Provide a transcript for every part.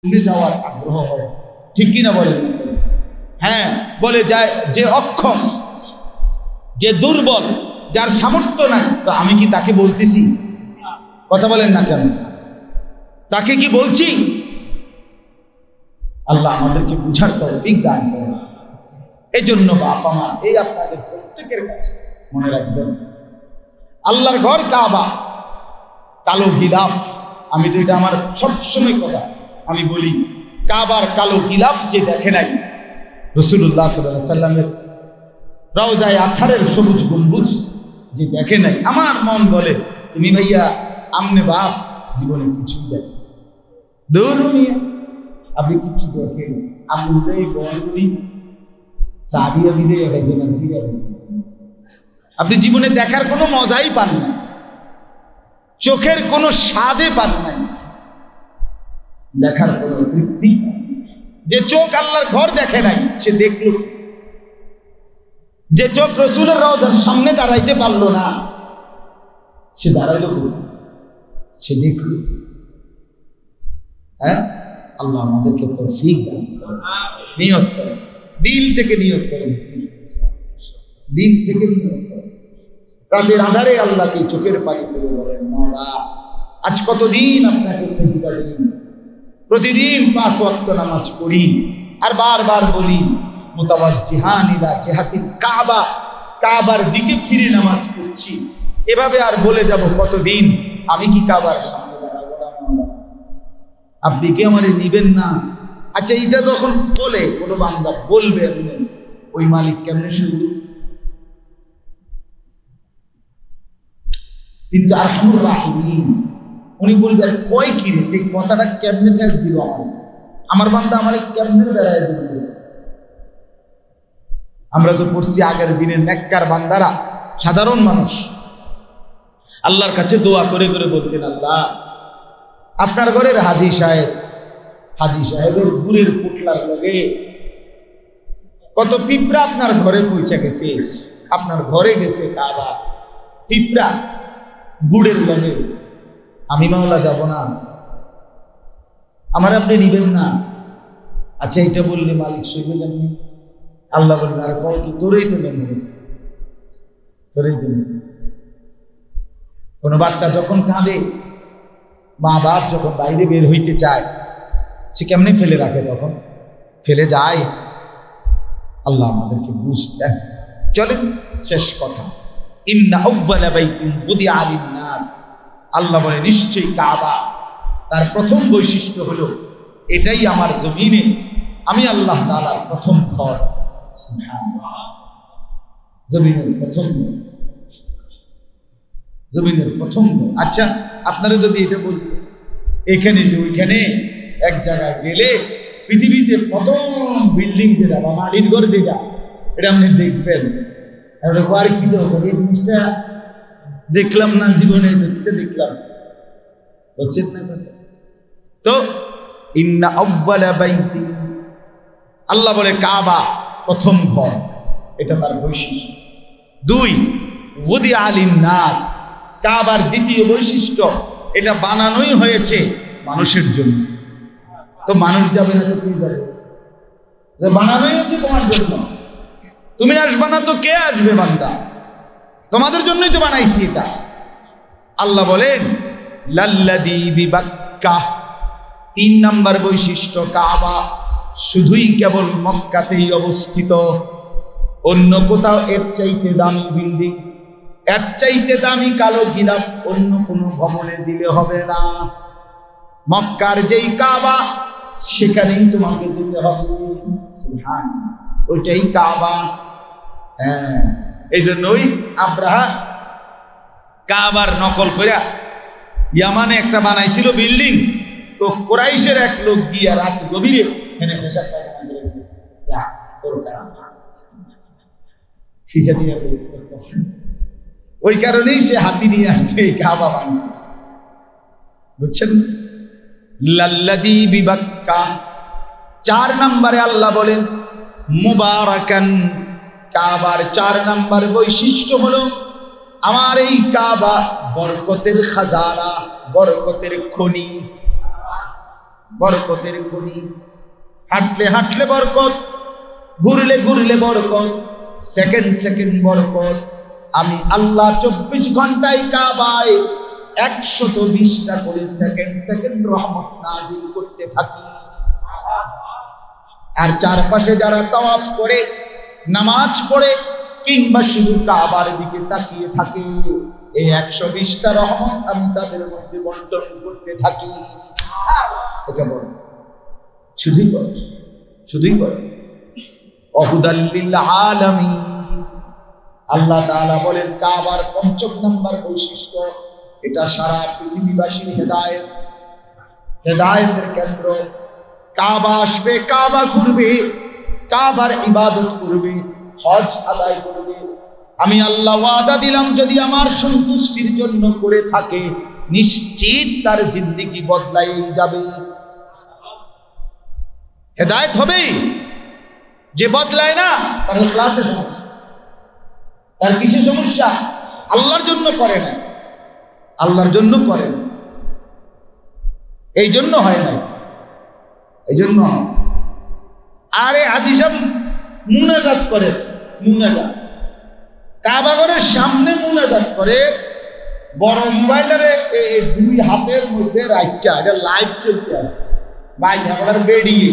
ভুলে যাওয়ার আগ্রহ হয়, ঠিক কিনা বলেন? হ্যাঁ, বলে যায় যে অক্ষম, যে দুর্বল, যার সামর্থ্য নাই, তো আমি কি তাকে বলতেছি? কথা বলেন না কেন? তাকে কি বলছি? আল্লাহ আমাদেরকে বুঝার তৌফিক দান করেন। এই জন্য বাবা মা, এই আপনাদের প্রত্যেকের কাছে মনে রাখবেন, আল্লাহর ঘর কাবা, কালো গিলাফ। আমি তো এটা আমার সবসময় কথা আমি বলি, কাবার কালো গিলাফ যে দেখে নাই, রাসূলুল্লাহ সাল্লাল্লাহু আলাইহি সাল্লামের রওজায়ে আথারের সবুজ গম্বুজ যে দেখে নাই, আমার মন বলে তুমি ভাইয়া আমনে বাপ জীবনে কিছুই দেখে দৌড়ুমিয়া, আপনি কিছু দেখেন, আপনি উদয় বলুনি সাদিয়া বিজয় গেছে না জিরা গেছে, আপনি জীবনে দেখার কোনো মজাই পান না, চোখের কোনো স্বাদে পান নাই, দেখার কোনো তৃপ্তি। যে চোখ আল্লাহর ঘর দেখে নাই সে দেখলো, যে চোখ রাসূলের রওজার সামনে দাঁড়াইতে পারলো না সে দাঁড়াইলো, সে দেখলো। হ্যাঁ, আল্লাহ আমাদেরকে তৌফিক দান করেন। নিয়ত করেন, দিল থেকে নিয়ত করেন, দিল থেকে নিয়ত করেন। রাতের আধারে আল্লাহকে চোখের পানি ফেলে বলেন, মাওলা আজ কতদিন আপনাকে সিজদা দিই, প্রতিদিন 5 ওয়াক্ত নামাজ পড়ি, আর বারবার বলি মুতাওয়াজ্জিহান ইলা জিহাতিল কাবা, কাবার দিকে ফিরে নামাজ পড়ছি। এভাবে আর বলে যাব কতদিন, আমি কি কাবার সামনে দাঁড়াবো না? আপনি কি আমারে নিবেন না? আচ্ছা, এটা যখন বলে কোনো বান্দা বলবে, ওই মালিক কেমনে শুনবে? তিনি তো আরহামুর রাহিমিন। উনি বলবে আর কয় কি রে, এই কথাটা কেমনে ফেস দিল আমার বান্দা, আমার কেমনে বেড়ায় দিল। আমরা তো পড়ছি আগের দিনের নেককার বান্দারা, সাধারণ মানুষ আল্লাহর কাছে দোয়া করে করে বলতেন, আল্লাহ আপনার ঘরের হাজী সাহেবের গুড়ের পুটলার লগে কত পিঁপড়া আপনার ঘরে পৌঁছে গেছে, আপনার ঘরে গেছে কাবা, পিঁপড়া গুড়ের লগে, আমি মাওলা যাব না, আমার আপনি নিবেন না? আচ্ছা, এটা বললে মালিক সইবে কেমনি? আল্লাহ বলবে আর কল কি তোরেই তো নেন, তোরেই তো নেন। কোনো বাচ্চা যখন কাঁদে, মা বাপ যখন বাইরে বের হইতে চায়, সে কেমনি ফেলে রাখে? তখন ফেলে যায়। আল্লাহ আমাদেরকে বুঝতেন। চলেন শেষ কথা, ইন্না আউয়ালা বাইতিন বুদিআ লিন-নাস, আল্লাহ বলে নিশ্চয়ই কাবা, তার প্রথম বৈশিষ্ট্য হলো এটাই আমার জমিনে আমি আল্লাহ তাআলার প্রথম ঘর। সুবহানাল্লাহ, জমিনের প্রথম, জমিনের প্রথম। আচ্ছা, আপনারা যদি এটা বলতেন এখানে যে ওইখানে এক জায়গায় গেলে পৃথিবীতে প্রথম বিল্ডিং যেটা বা মাটির ঘর যেটা, এটা আপনি দেখবেন, আর কি তো এই জিনিসটা দেখলাম না জীবনে, দেখলাম, বুঝছেন না কথা? তো ইন্না আউয়ালা বাইতিন, আল্লাহ বলে কাবা প্রথম ঘর, এটা তার বৈশিষ্ট্য। 2, বুদিআ লিন-নাস, কাবার দ্বিতীয় বৈশিষ্ট্য, এটা বানানোই হয়েছে মানুষের জন্য। তো মানুষ যাবে না তো কি যাবে? বানানোই হচ্ছে তোমার জন্য, তুমি আসবে না তো কে আসবে? বান্দা, তোমাদের জন্যই তো বানাইছি এটা। আল্লাহ বলেন লাল্লাযী বিবাক্কাহ, 3 নাম্বার বৈশিষ্ট্য, কাবা শুধুই কেবল মক্কাতেই অবস্থিত, অন্য কোথাও এর চাইতে দামি বিল্ডিং, এর চাইতে দামি কালো গিলাফ অন্য কোনো ভবনে দিলে হবে না। মক্কার যেই কাবা সেখানেই তোমাকে যেতে হবে, সুবহানাল্লাহ, ওইটাই কাবা। হ্যাঁ, এই জন্যই আব্রাহা কাবার নকল করে ইয়ামানে একটা বানাইছিল বিল্ডিং, তো কুরাইশের এক লোক গিয়া রাত গভীরে এখানে পেশাব পায়খানা করে যা তোর কাবা, সিসা দিয়ে ওই কারণেই সে হাতি নিয়ে আসছে এই কাবা বানানো, বুঝছেন? লাল্লাযী বিবাক্কা। 4 নম্বরে আল্লাহ বলেন মুবারাকান, কাবার 4 নম্বর বৈশিষ্ট্য হলো আমার এই কাবা বরকতের খাজানা, বরকতের খনি। বরকতের খনি। হাঁটলে হাঁটলে বরকত, ঘুরলে ঘুরলে বরকত, সেকেন্ড সেকেন্ড বরকত। আমি আল্লাহ 24 ঘন্টায় কাবায় 120টা করে সেকেন্ড সেকেন্ড রহমত নাজিল করতে থাকি। আর চারপাশে যারা তাওয়াফ করে, নামাজ পড়ে, কিংবা শুধু কাবার দিকে তাকিয়ে থাকে, এই 120টা রহমত আমি তাদের মধ্যে বন্টন করতে থাকি। এটা বল, শুধুই বল, শুধুই বল। ওয়াহুদাল্লিল আলামিন। আল্লাহ তাআলা বলেন কাবার 5 নম্বর বৈশিষ্ট্য, এটা সারা পৃথিবীবাসীর হেদায়েত, হেদায়েতের কেন্দ্র। কাবা আসবে, কাবা ঘুরবে, কাবার ইবাদত করবে, হজ আদায় করবে। আমি আল্লাহ ওয়াদা দিলাম যদি আমার সন্তুষ্টির জন্য করে থাকে, নিশ্চিত তার জিন্দেগি বদলাই যাবে, হেদায়েত হবে। যে বদলায় না তার ইখলাসে সমস্যা, তার কিসে সমস্যা? আল্লাহর জন্য করে না, আল্লাহর জন্য করে না, এই জন্য হয় না, এই জন্য। আরে হাজী সাহেব মুনাজাত করে, মুনাজাত কাবাগরের সামনে মুনাজাত করে, বড় মোবাইলের দুই হাতের মধ্যে রাখা, এটা লাইভ চলতে আছে, বাইক আমার বেরিয়ে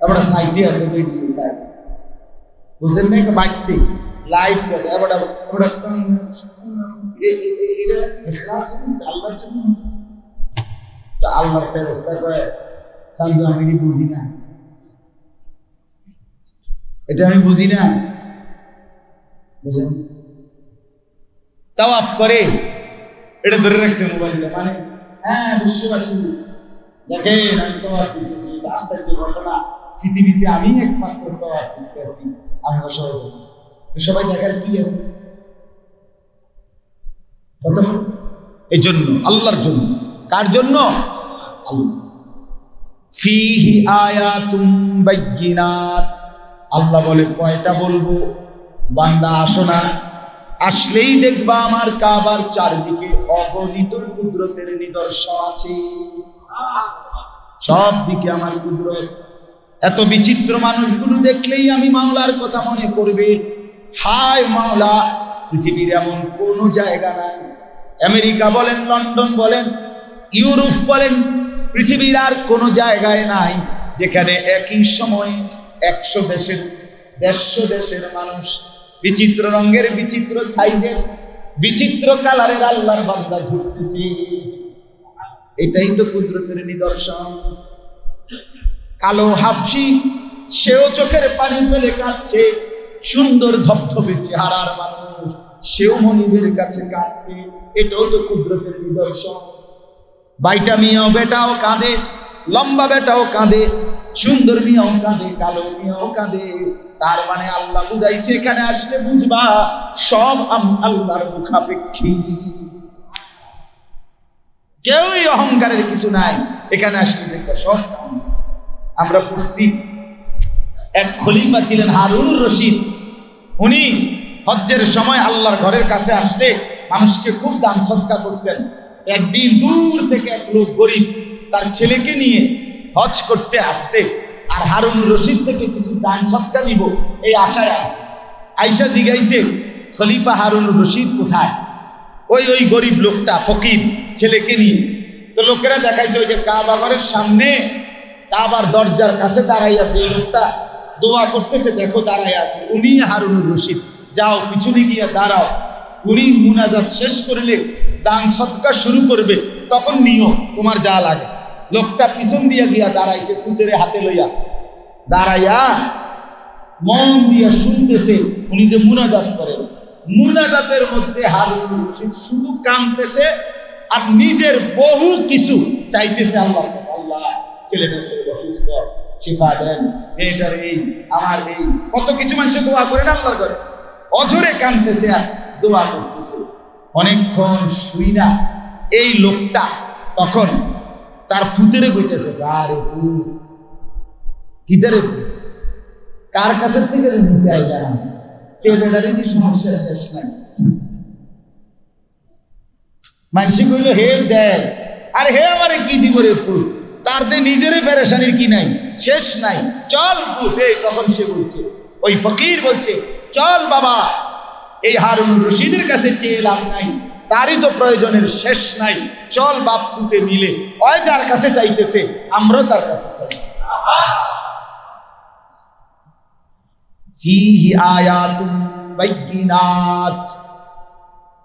এবার সাইডে আছে, বেরিয়ে সাইড, বুঝলেন না? বাইকটি লাইভ করে এবার আল্লাহর জন্য। আল্লাহর ফেরেশতা কয় চান্দু আমি কি বুঝি না, এটা আমি বুঝি না, বুঝেন? তাওয়াফ করে এটা ধরে রাখছে মোবাইলে, মানে হ্যাঁ বিশ্ববাসী দেখেন আমি তাওয়াফ করতেছি, আশ্চর্য ঘটনা, পৃথিবীতে আমি একমাত্র তাওয়াফ করতেছি, আমরা সবাই দেখার কি আছে? এই জন্য আল্লাহর জন্য। কার জন্য? আল্লাহ। ফীহি আয়াতুম বাইয়িনাত। আল্লাহ বলে কয়টা বলবো? বান্দা আসো না, আসলেই দেখবা আমার কাবার চারদিকে অগণিত কুদরতের নিদর্শন আছে, সব দিকে আমার কুদরত। এত বিচিত্র মানুষগুলো দেখলেই আমি মাওলার কথা মনে পড়বে। হায় মাওলা, পৃথিবীর এমন কোন জায়গা নাই, আমেরিকা বলেন, লন্ডন বলেন, ইউরোপ বলেন, পৃথিবীর আর কোন জায়গায় নাই যেখানে একই সময়ে 100 দেশের মানুষ, বিচিত্র রঙের, বিচিত্র সাইজের, বিচিত্র কালারের আল্লাহর বান্দা ঘুরতেছে। এটাই তো কুদরতের নিদর্শন। কালো হাবশি, সেও চোখের পানি ফেলে কাঁদছে, সুন্দর ধবধবে চেহারার মানুষ, সেও মনিবের কাছে কাঁদছে, এটাও তো কুদরতের নিদর্শন। বাইটা মিয়াও বেটাও কাঁদে, লম্বা বেটাও কাঁদে, সুন্দর মিয়াও কাঁদে, কালো মিয়াও কাঁদে। তার মানে আল্লাহ বুঝাইছে এখানে আসলে বুঝবা সব আমি আল্লাহর মুখাপেক্ষী, কেউই অহংকারের কিছু নাই। এখানে আসলে দেখবা সব আমি। আমরা পড়ছি এক খলিফা ছিলেন হারুনুর রশিদ, উনি হজ্জের সময় আল্লাহর ঘরের কাছে আসলে মানুষকে খুব দান সদকা করতেন। একদিন দূর থেকে এক লোক গরিব তার ছেলেকে নিয়ে হজ করতে আসছে, আর হারুনুর রশিদ থেকে কিছু দান সদকা নিব এই আশায় আসছে। আয়েশা জিজ্ঞাসে খলিফা হারুনুর রশিদ কোথায়? ওই গরিব লোকটা ফকির ছেলেকে নিয়ে। তো লোকেরা দেখাইছে ওই যে কাবা ঘরের সামনে কাবার দরজার কাছে দাঁড়াই আছে, ওই লোকটা দোয়া করতেছে, দেখো দাঁড়াই আছে, উনি হারুনুর রশিদ। যাও পিছনে গিয়ে দাঁড়াও, উনি মুনাজাত শেষ করলে দান সদকা শুরু করবে, তখন নিও তোমার যা লাগে। লোকটা পিছন দিয়ে গিয়া দাঁড়াইছে, কুতেরে হাতে লইয়া দাঁড়াইয়া মন দিয়া শুনতেছে উনি যে মুনাজাত করেন। মুনাজাতের মধ্যে হারুনুর রশিদ শুধু কাঁদতেছে আর নিজের বহু কিছু চাইতেছে আল্লাহ। আল্লাহ ছেলেটার শরীর অসুস্থ, শিফা দেন, এটার এই আমার এই, কত কিছু মানুষ দোয়া করেন আল্লাহর ঘরে, অঝরে কাঁদতেছে আর দোয়া করতেছে। অনেকক্ষণ শুই না এই লোকটা তখন তার ফুতেরে কইতেছে, আরে ফুল কিদারে, কার কাছে থেকে নিতে আইলাম, টেবেলারি দিয়ে সমস্যা শেষ নাই। মানুষ কইল হে দেয়, আরে হে আমারে কি দিব রে ফুল, তার দিয়ে নিজের পেরেশানির কি নাই, শেষ নাই। চল ভূত, এই তখন সে বলছে, ওই ফকির বলছে, চল বাবা, এই হারুনুর রশিদের কাছে চেয়ে লাভ নাই, তারই তো প্রয়োজনের শেষ নাই। চল বাপ তুতে মিলে, ওই যার কাছে চাইতেছে আমরাও তার কাছে চাইছি। ফীহি আয়াতুন বাইয়িনাত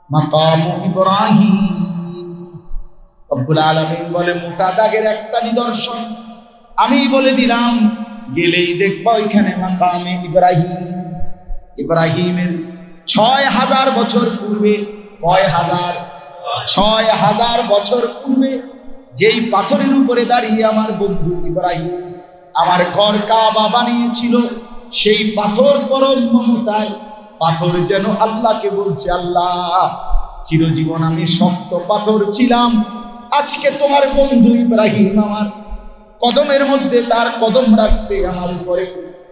মাকামু ইব্রাহিম। রব্বুল আলামিন বলে, মোটা দাগের একটা নিদর্শন আমি বলে দিলাম, গেলেই দেখবা ওইখানে মাকামে ইব্রাহিম। ইব্রাহিমের ৬,০০০ বছর পূর্বে, কয় হাজার? ৬,০০০ বছর পূর্বে যেই পাথরের উপরে দাঁড়িয়ে আমার বন্ধু ইব্রাহিম আমার ঘর কাবা বানিয়েছিল, সেই পাথর পরম মমতায় পাথর যেন আল্লাহকে বলছে, আল্লাহ চিরজীবন আমি শক্ত পাথর ছিলাম, আজকে তোমার বন্ধু ইব্রাহিম আমার কদমের মধ্যে তার কদম রাখছে আমার উপরে,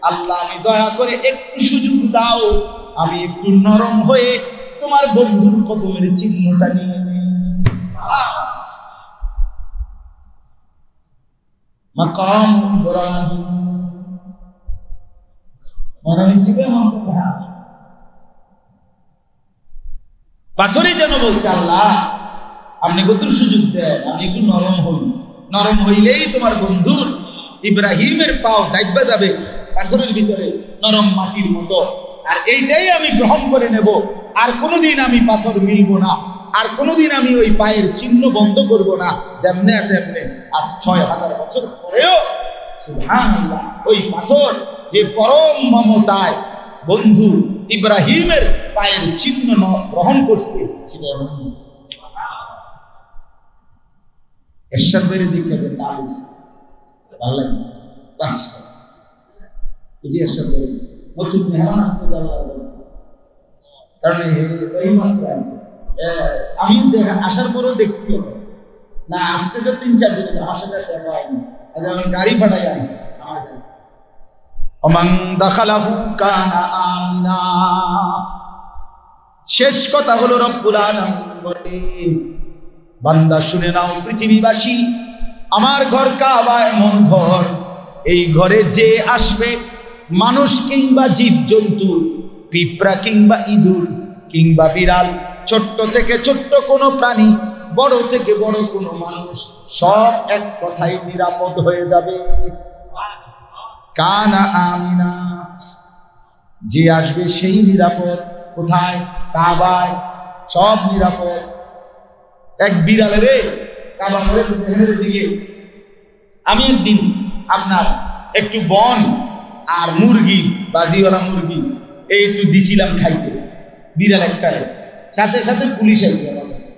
আল্লাহ আমি দয়া করে একটু সুযোগ দাও, আমি একটু নরম হয়ে তোমার বন্ধুর কদমের চিহ্নটা নিয়ে নেই। মাকাম ইব্রাহিম মনে হয়েছিল আমার কথা, পাথরই যেন বলছে, আল্লাহ আপনি কত সুযোগ দেন, আমি একটু নরম হই, নরম হইলেই তোমার বন্ধুর ইব্রাহিমের পাও দাইবা যাবে পাথরের ভিতরে নরম মাটির মতো, আর এইটাই আমি গ্রহণ করে নেব, আর কোনোদিন আমি পাথর মিলবো না, আর কোনোদিন আমি ওই পায়ের চিহ্ন বন্ধ করব না, যেমনে আছে এমনি। আজ ৬,০০০ বছর পরেও সুবহানাল্লাহ ওই পাথর যে পরম মমতায় বন্ধু ইব্রাহিমের পায়ের চিহ্ন গ্রহণ করছে, সেটা এরশাদের দিকে যে তালিস ভালো লাগছে, নতুন মেহমান আসছে, কারণ এই মাত্র আছে, আমি আসার পরেও দেখছি না, আসছে তো ৩-৪ দিন, আমার সাথে দেখা হয়নি, আজ আমি গাড়ি পাঠাই আনছি আমার গাড়ি। ওমান দাখালাহু কানা আমিনা। শেষ কথা হলো রব্বুল আলামিন বলে, বান্দা শুনে নাও পৃথিবীবাসী, আমার ঘর কাবা এমন ঘর, এই ঘরে যে আসবে মানুষ কিংবা জীবজন্তু, পিঁপড়া কিংবা ইঁদুর কিংবা বিড়াল, ছোট্ট থেকে ছোট্ট কোনো প্রাণী, বড় থেকে বড় কোনো মানুষ, সব এক কথায় নিরাপদ হয়ে যাবে। কানা আমিনা, যে আসবে সেই নিরাপদ। কোথায়? কাবায়, সব নিরাপদ। এক বিড়ালে রে কাবা ঘরের দিকে আমি একদিন আপনার একটু বন আর মুরগি, বাজিওয়ালা মুরগি এই একটু দিছিলাম খাইতে, বিড়াল একটা, সাথে সাথে পুলিশ আইছে আমার কাছে,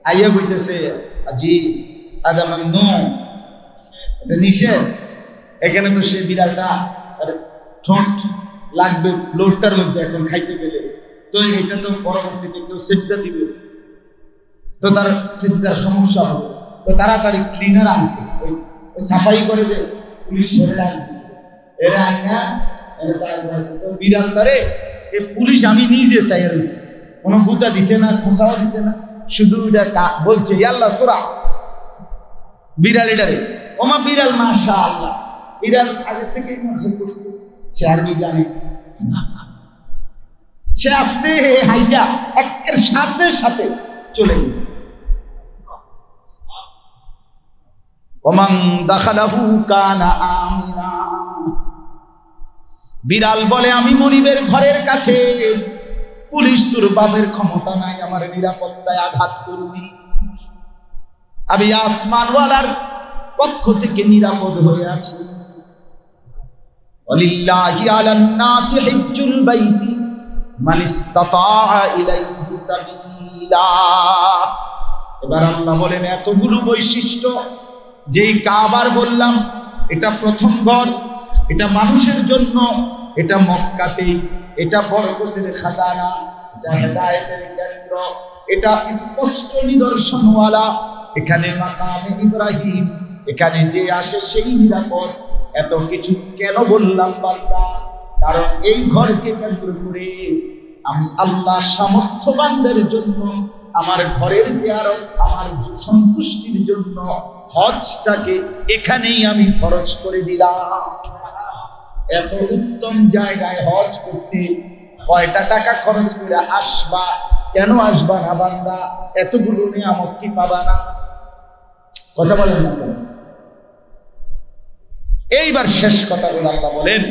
আইয়া বইতেছে, জি আদা মামনু, এটা নিষেধ, এখানে তো সে বিড়ালটা ঠোঁট লাগবে ফ্লোরটার মধ্যে এখন খাইতে গেলে, তো এটা তো পরবর্তীতে কেউ সেজদা দিবে, তো তার সেজদার সমস্যা হবে, তো তাড়াতাড়ি ক্লিনার আনছে, ওই সাফাই করে যে পুলিশ ধরে আনছে, এরা আইনা এরা তারা করেছে, তো বিড়ালটারে এই পুলিশ আমি নিজে চাইয়া রয়েছে, কোনো গুতা দিছে না, খোঁচাও দিছে না, শুধু এটা বলছে ইয়াল্লা সোরা বিড়াল, এটারে ওমা বিড়াল, মাশাআল্লাহ বিড়াল আগে থেকে মানুষ করছে, সে আরবি জানে, সে আসতে হাইটা একের সাথে সাথে চলে গেছে। ওমান দাখালাহু কানা আমিনা। বিড়াল বলে, আমি মনিবের ঘরের কাছে, পুলিশ তোর বাপের ক্ষমতা নাই আমার নিরাপত্তায় আঘাত করবি, আমি আসমানওয়ালার পক্ষ থেকে নিরাপদ হয়ে আছি। ওয়ালিল্লাহি আলান নাসি হিজ্জুল বাইতি মান ইসতাতা ইলাইহি সাবিলা। এবার আল্লাহ বলেন, এতগুলো বৈশিষ্ট্য যেই কাবার বললাম, এটা প্রথম ঘর, এটা মানুষের জন্য, এটা মক্কাতেই, এটা বরকতের খাজানা, এটা হেদায়েতের কেন্দ্র, এটা স্পষ্ট নিদর্শনওয়ালা, এখানে মাকামে ইব্রাহিম, এখানে যে আসে সেই নিরাপদ। এত কিছু কেন বললাম বান্দা? কারণ এই ঘরকে কেন্দ্র করে আমি আল্লাহ সামর্থ্যবানদের জন্য আমার ঘরের জিয়ারত, আমার সন্তুষ্টির জন্য হজটাকে এখানেই আমি ফরজ করে দিলাম। এত উত্তম জায়গায় হজ করতে কয়টা টাকা খরচ করে আসবা? কেন আসবা না বান্দা? এতগুলো নিয়ামত কি পাবা না? কথা বলেন না কেন? এইবার শেষ কথা বলে আল্লাহ বলেন,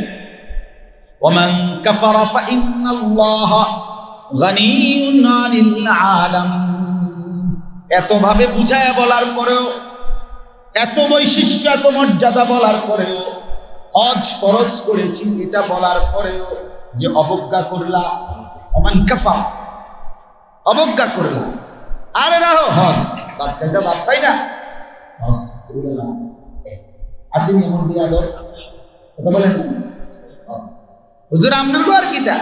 ওয়ামান কাফারা ফাইন্নাল্লাহা গানিয়্যুন আনিল আলামিন। এতভাবে বুঝায়া বলার পরেও, এত বৈশিষ্ট্য, এত মর্যাদা বলার পরেও, হজ ফরজ করেছি এটা বলার পরেও যে অবজ্ঞা করলা, ওমান কাফারা, অবজ্ঞা করলা, আরে রাহো হজ, বাদ খাইতে বাদ খাই না, হজ করলা আসেনি এমন দিয়া দোষ। কথা বলেন না হুজুর, আমনের আর কিতা,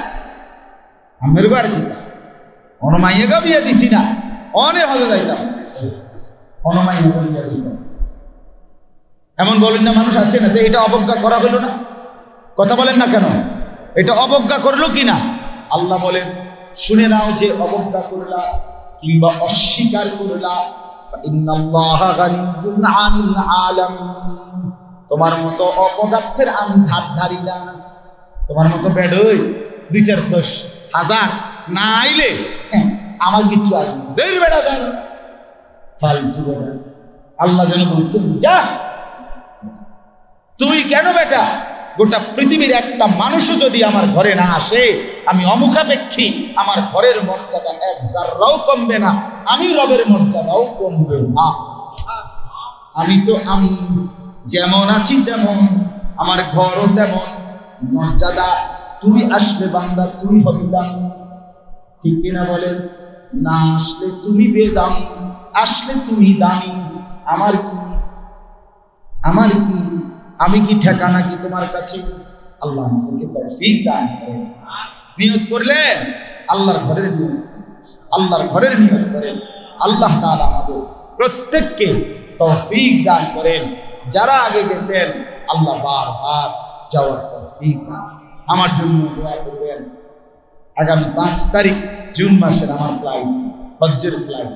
আমের আর কিতা, অনমাইয়াকে বিয়ে দিছি না, অনে হজে যাইতাম, অনমাইয়াকে বিয়ে দিছি এমন বলেন না মানুষ আছে না? যে এটা অবজ্ঞা করা হলো না? কথা বলেন না কেন? এটা অবজ্ঞা করলো কিনা? আল্লাহ বলেন, শুনে নাও, যে অবজ্ঞা করলা কিংবা অস্বীকার করলা, ইন্নাল্লাহা গানিয়্যুন আনিল আলামিন। তোমার মতো অপদার্থের আমি ধার ধারি না। তোমার মতো বেডই 2-4-10,000 না আইলে আমার কিচ্ছু আসবে না, বের বেড়া যান ফালতু বেড়া। আল্লাহ যেন বলছেন, যা তুই কেন বেটা, গোটা পৃথিবীর একটা মানুষও যদি আমার ঘরে না আসে, আমি অমুখাপেক্ষী, আমার ঘরের মর্যাদা 1 জাররাও কমবে না, আমি রবের মর্যাদাও কমবে না। আমি তো আমি যেমন আছি তেমন, আমার ঘরও তেমন মর্যাদা। তুই আসলে বান্দা তুই হবি দামি, ঠিক কিনা বলেন? না আসলে তুমি বেদামি, আসলে তুমি দামি। আমার কি, আমার কি, আমি কি ঠেকানা কি তোমার কাছে? আল্লাহ আমাদেরকে তৌফিক দান করেন। নিয়ত করলেন আল্লাহর ঘরের নিয়ত, আল্লাহর ঘরের নিয়ত করেন। আল্লাহ তাআলা আমাদের প্রত্যেককে তৌফিক দান করেন। যারা আগে গেছেন আল্লাহ বারবার যাওয়ার তৌফিক দান। আমার জন্য দোয়া করবেন। আগামী 5 তারিখ জুন মাসের আমার ফ্লাইট, হজ্জের ফ্লাইট,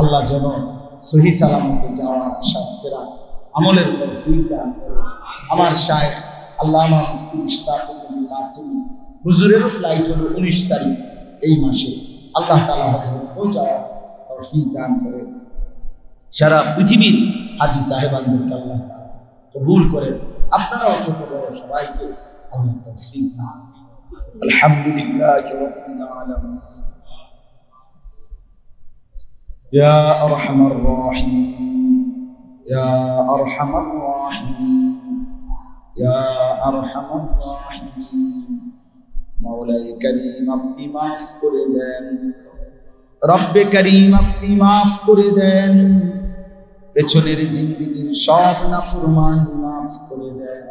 আল্লাহ যেন সহি সালামতে যাওয়ার আশা ফেরা আমলের তৌফিক দান করেন। আমার শায়েখ আল্লামা মুফতি ইশতাকুল কাসেমী হুজুরেরও ফ্লাইট হলো 19 তারিখ এই মাসে। আল্লাহ তাআলা হজরতকেও যাওয়ার তৌফিক দান করেন। সারা পৃথিবীর হাজী সাহেবানদেরকে আল্লাহ তাআলা কবুল করেন। আপনারাও ছোট বড় সবাইকে আল্লাহ তৌফিক দান করেন। আলহামদুলিল্লাহি রাব্বিল আলামিন। ইয়া আরহামার রাহিমিন, ইয়া আরহামার রাহিমিন, ইয়া আরহামার রাহিমিন। মাওলাই করিম আপনি মাফ করে দেন, রব্বে করিম আপনি মাফ করে দেন। পেছনের জিন্দেগির সব নাফরমানি মাফ করে দেন।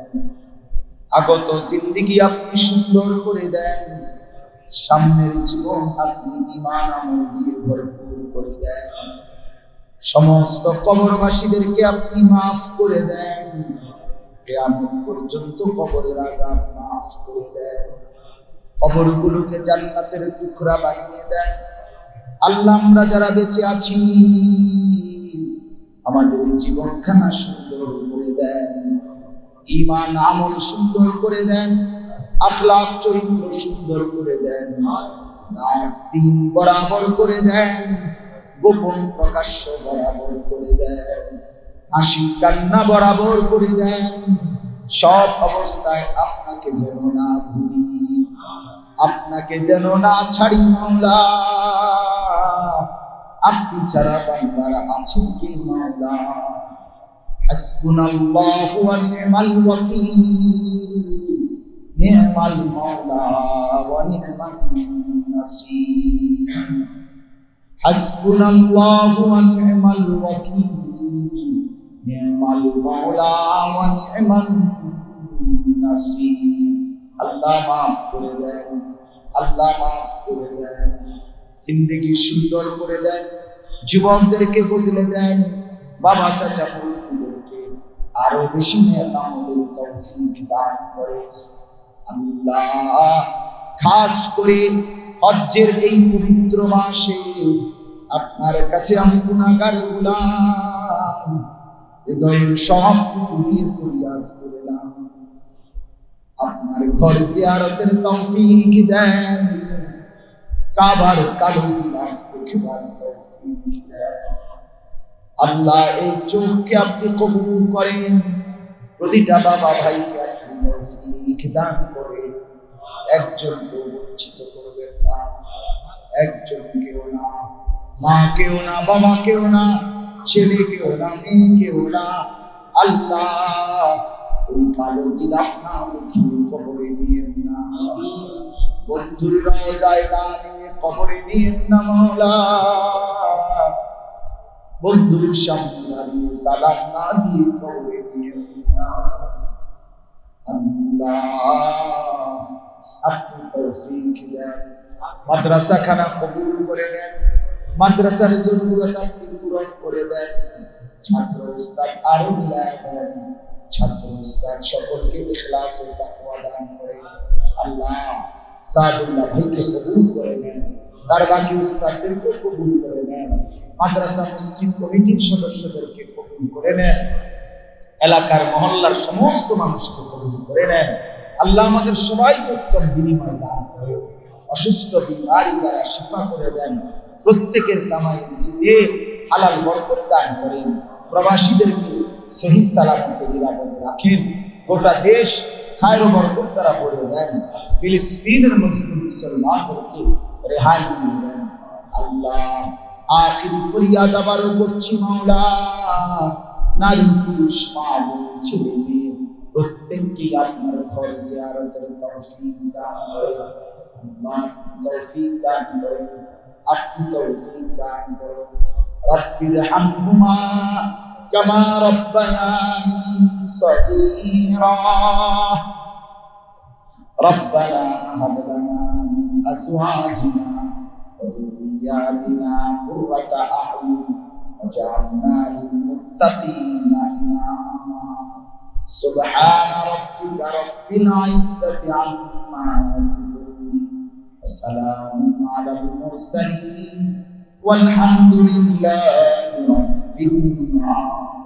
আগত জিন্দেগি আপনি সুন্দর করে দেন। সামনের জীবন আপনি ঈমান আমল দিয়ে ভরপুর করে দেন। সমস্ত কবরবাসীদেরকে আপনি মাফ করে দেন। কিয়ামত পর্যন্ত কবরের আযাব মাফ করে দেন। কবরগুলোকে জান্নাতের টুকরা বানিয়ে দেন। আল্লাহ, আমরা যারা বেঁচে আছি আমাদের জীবনখানা সুন্দর করে দেন, ঈমান আমল সুন্দর করে দেন, আখলাক চরিত্র সুন্দর করে দেন, রাত দিন বরাবর করে দেন, গোপন প্রকাশ্য বরাবর করে দেন, হাসি কান্না বরাবর করে দেন। সব অবস্থায় আপনাকে যেন না ভুলি, আপনাকে যেন না ছাড়ি মাওলা। আপনি ছাড়া বান্দার আছেন কে মাওলা? হাসবুনাল্লাহু ওয়া নি'মাল ওয়াকিল, নি'মাল মাওলা ওয়া নি'মান নাসীর। হাসবুনাল্লাহু ওয়া নি'মাল ওয়াকিল, নি'মাল মাওলা ওয়া নি'মান নাসীর। আল্লাহ মাফ করে দেন, আল্লাহ মাফ করে দেন। জিন্দেগি সুন্দর করে দেন, যুবকদেরকে বদলে দেন, বাবা চাচা মুরব্বিদেরকে আরো বেশি নেক আমলের তৌফিক দান করে। আল্লাহ, খাস করে হজ্জের এই পবিত্র মাসে আপনার কাছে আমি গুনাহগার গোলাম, হৃদয়ের সবটুকু দিয়ে ফরিয়াদ করলাম, আপনার ঘর জিয়ারতের তৌফিক দেন, কাবার কালো গিলাফ দেখবার তৌফিক দেন। আল্লাহ এই চোখকে আপনি কবুল করেন, প্রতিটা বাবা ভাইকে আপনি তৌফিক দান করে একজনকে বঞ্চিত করবেন না, একজনকেও না, মাকেও না, বাবাকেও না, ছেলেকেও না, মেয়েকেও না। আল্লাহ ওই কালো গিলাফ না উঠিয়ে কবরে নিয়েন না, বন্ধুর রওজায় না নিয়ে কবরে নিয়েন না মাওলা, বন্ধুর সামনে দাঁড়িয়ে সালাম না দিয়ে কবরে নিয়েন না। আল্লাহ আপনি তৌফিক দেন, মাদ্রাসা খানা কবুল করে নেন, মাদ্রাসার জরুরত আপনি পূরণ করে দেন, ছাত্র উস্তাদ আরো মিলায় দেন, ছাত্র উস্তাদ সকলকে ইখলাস ও তাকওয়া দান করেন। আল্লাহ সাদুল্লাহ ভাইকে কবুল করে নেন, তার বাকি উস্তাদদেরকে কবুল করে নেন, মাদ্রাসা মসজিদ কমিটির সদস্যদেরকে কবুল করে নেন, এলাকার মহল্লার সমস্ত মানুষকে কবুল করে নেন। আল্লাহ আমাদের সবাইকে উত্তম বিনিময় দান করে, অসুস্থ বিমারি যারা শিফা করে দেন, প্রত্যেকের কামাই রুজিতে হালাল বরকত দান করেন, প্রবাসীদেরকে সহি সালামতে নিরাপদে রাখেন, গোটা দেশ খায়র ও বরকত দ্বারা ভরে দেন, ফিলিস্তিনের মুসলিম মুসলমানদেরকে রেহাই দিয়ে দেন। আল্লাহ আখিরি ফরিয়াদ আবারও করছি মাওলা, নারী পুরুষ মা বোন ছেলে মেয়ে প্রত্যেককে আপনার ঘর জিয়ারতের তৌফিক দান করেন, আল্লাহ তৌফিক দান করেন, আপনি তৌফিক দান করেন। রব্বির হামহুমা কামা রব্বায়ানি সগীরা, রব্বানা হাব লানা মিন আজওয়াজিনা ওয়া যুররিয়াতিনা কুররাতা আ'য়ুন ওয়াজআলনা লিল মুত্তাকিনা ইমামা। সুবহানা রাব্বিকা রাব্বিল ইজ্জাতি আম্মা ইয়াসিফুন ওয়া সালামুন আলাল মুরসালিন ওয়ালহামদুলিল্লাহি রাব্বিল আলামিন।